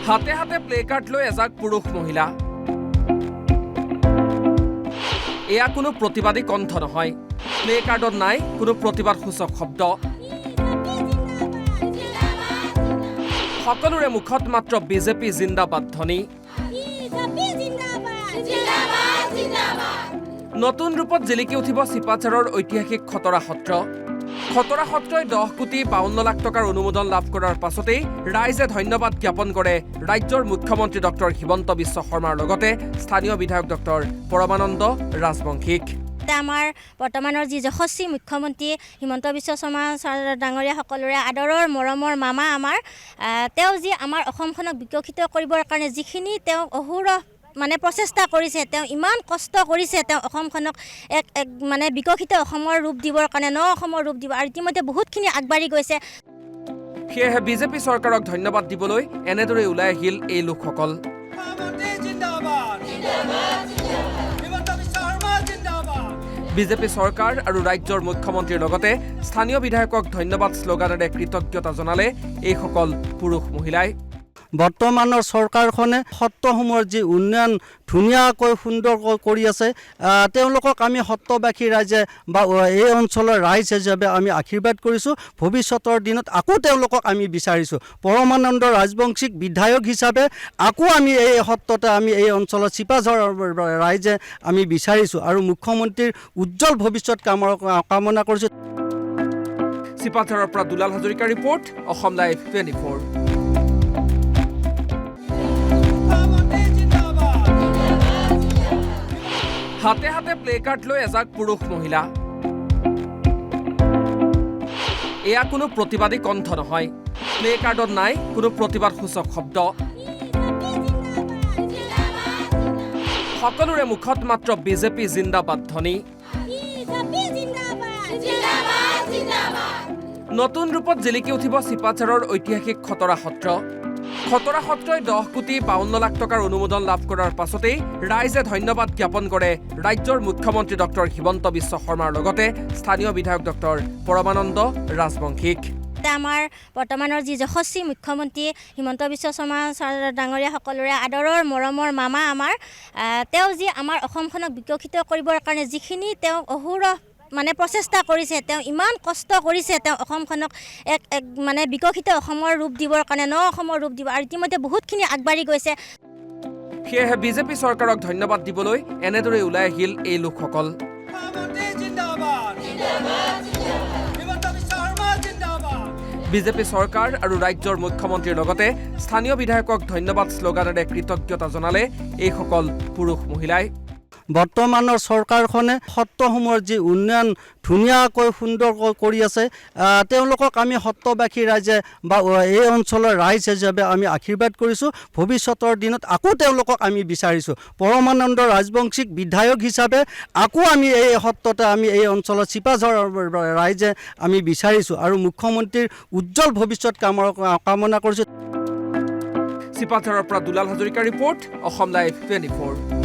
হাতে হাতে play card লৈ এজাক পুৰুষ মহিলা এয়া কোনো প্ৰতিবাদী কণ্ঠ নহয় প্লে কাৰ্ডত নাই কোনো প্ৰতিবাদ সূচক শব্দ সকলোৰে মুখত মাত্ৰ বিজেপি জিন্দাবাদ ধ্বনি নতুন ৰূপত জিলিকি উঠিব চিপাঝাৰৰ ঐতিহাসিক খতৰা সত্ৰ খতৰা সত্ৰই 10 কোটি 52 লাখ টকাৰ অনুমোদন লাভ কৰাৰ পাছতেই ৰাইজে ধন্যবাদ জ্ঞাপন কৰে ৰাজ্যৰ মুখ্যমন্ত্ৰী ডক্টৰ হিমন্ত বিশ্ব শৰ্মাৰ লগতে স্থানীয় বিধায়ক ডক্টৰ পৰমানন্দ ৰাজবংশীক আমাৰ বৰ্তমানৰ যি যশস্বী মুখ্যমন্ত্ৰী হিমন্ত বিশ্ব শৰ্মা ডাঙৰীয়া সকলোৰে আদৰৰ মৰমৰ মামা আমাৰ তেওঁ যি আমাৰ অসমখনক বিকশিত কৰিবৰ কাৰণে যিখিনি তেওঁ অহৰহ মানে প্ৰচেষ্টা কৰিছে তেওঁ ইমান কষ্ট কৰিছে তেওঁ অসমখনক এক মানে বিকশিত অসমৰ ৰূপ দিবৰ কাৰণে ন অসমৰ ৰূপ দিব আৰু ইতিমধ্যে বহুতখিনি আগবাঢ়ি গৈছে সেয়েহে বিজেপি চৰকাৰক ধন্যবাদ দিবলৈ এনেদৰে ওলাই আহিল এই লোকসকল বিজেপি চৰকাৰ আৰু ৰাজ্যৰ মুখ্যমন্ত্ৰীৰ লগতে স্থানীয় বিধায়কক ধন্যবাদ শ্লোগানেৰে কৃতজ্ঞতা জনালে এইসকল পুৰুষ মহিলাই বৰ্তমানৰ চৰকাৰখনে সত্ৰসমূহৰ যি উন্নয়ন ধুনীয়াকৈ সুন্দৰকৈ কৰি আছে তেওঁলোকক আমি সত্ৰবাসী ৰাইজে বা এই অঞ্চলৰ ৰাইজ হিচাপে আমি আশীৰ্বাদ কৰিছোঁ ভৱিষ্যতৰ দিনত আকৌ তেওঁলোকক আমি বিচাৰিছোঁ পৰমানন্দ ৰাজবংশীক বিধায়ক হিচাপে আকৌ আমি এই সত্ৰতে আমি এই অঞ্চলৰ চিপাঝাৰৰ ৰাইজে আমি বিচাৰিছোঁ আৰু মুখ্যমন্ত্ৰীৰ উজ্জ্বল ভৱিষ্যত কামনা কৰিছোঁ চিপাঝাৰৰ পৰা দুলাল হাজৰিকাৰ ৰিপৰ্ট অসম লাইভ 24 হাতে হাতে প্লে কাৰ্ড লৈ এজাক পুৰুষ মহিলা এয়া কোনো প্ৰতিবাদী কণ্ঠ নহয় প্লে কাৰ্ডত নাই কোনো প্ৰতিবাদ সূচক শব্দ সকলোৰে মুখত মাত্ৰ বিজেপি জিন্দাবাদ ধ্বনি নতুন ৰূপত জিলিকি উঠিব চিপাঝাৰৰ ঐতিহাসিক খতৰা সত্ৰ খতৰা সত্ৰই 10 কোটি 52 লাখ টকাৰ অনুমোদন লাভ কৰাৰ পাছতেই ৰাইজে ধন্যবাদ জ্ঞাপন কৰে ৰাজ্যৰ মুখ্যমন্ত্ৰী ডক্টৰ হিমন্ত বিশ্ব শৰ্মাৰ লগতে স্থানীয় বিধায়ক ডক্টৰ পৰমানন্দ ৰাজবংশীক আমাৰ বৰ্তমানৰ যি যশস্বী মুখ্যমন্ত্ৰী হিমন্ত বিশ্ব শৰ্মা ডাঙৰীয়া সকলোৰে আদৰৰ মৰমৰ মামা আমাৰ তেওঁ যি আমাৰ অসমখনক বিকশিত কৰিবৰ কাৰণে যিখিনি তেওঁ অহৰহ মানে প্ৰচেষ্টা কৰিছে তেওঁ ইমান কষ্ট কৰিছে তেওঁ অসমখনক এক মানে বিকশিত অসমৰ ৰূপ দিবৰ কাৰণে ন অসমৰ ৰূপ দিব আৰু ইতিমধ্যে বহুতখিনি আগবাঢ়ি গৈছে সেয়েহে বিজেপি চৰকাৰক ধন্যবাদ দিবলৈ এনেদৰে ওলাই আহিল এই লোকসকল বিজেপি চৰকাৰ আৰু ৰাজ্যৰ মুখ্যমন্ত্ৰীৰ লগতে স্থানীয় বিধায়কক ধন্যবাদ শ্লোগানেৰে কৃতজ্ঞতা জনালে এইসকল পুৰুষ মহিলাই বৰ্তমানৰ চৰকাৰখনে সত্ৰসমূহৰ যি উন্নয়ন ধুনীয়াকৈ সুন্দৰকৈ কৰি আছে তেওঁলোকক আমি সত্ৰবাসী ৰাইজে বা এই অঞ্চলৰ ৰাইজ হিচাপে আমি আশীৰ্বাদ কৰিছোঁ ভৱিষ্যতৰ দিনত আকৌ তেওঁলোকক আমি বিচাৰিছোঁ পৰমানন্দ ৰাজবংশীক বিধায়ক হিচাপে আকৌ আমি এই সত্ৰতে আমি এই অঞ্চলৰ চিপাঝাৰৰ ৰাইজে আমি বিচাৰিছোঁ আৰু মুখ্যমন্ত্ৰীৰ উজ্জ্বল ভৱিষ্যত কামনা কৰিছোঁ চিপাঝাৰৰ পৰা দুলাল হাজৰিকাৰ ৰিপৰ্ট অসম লাইভ 24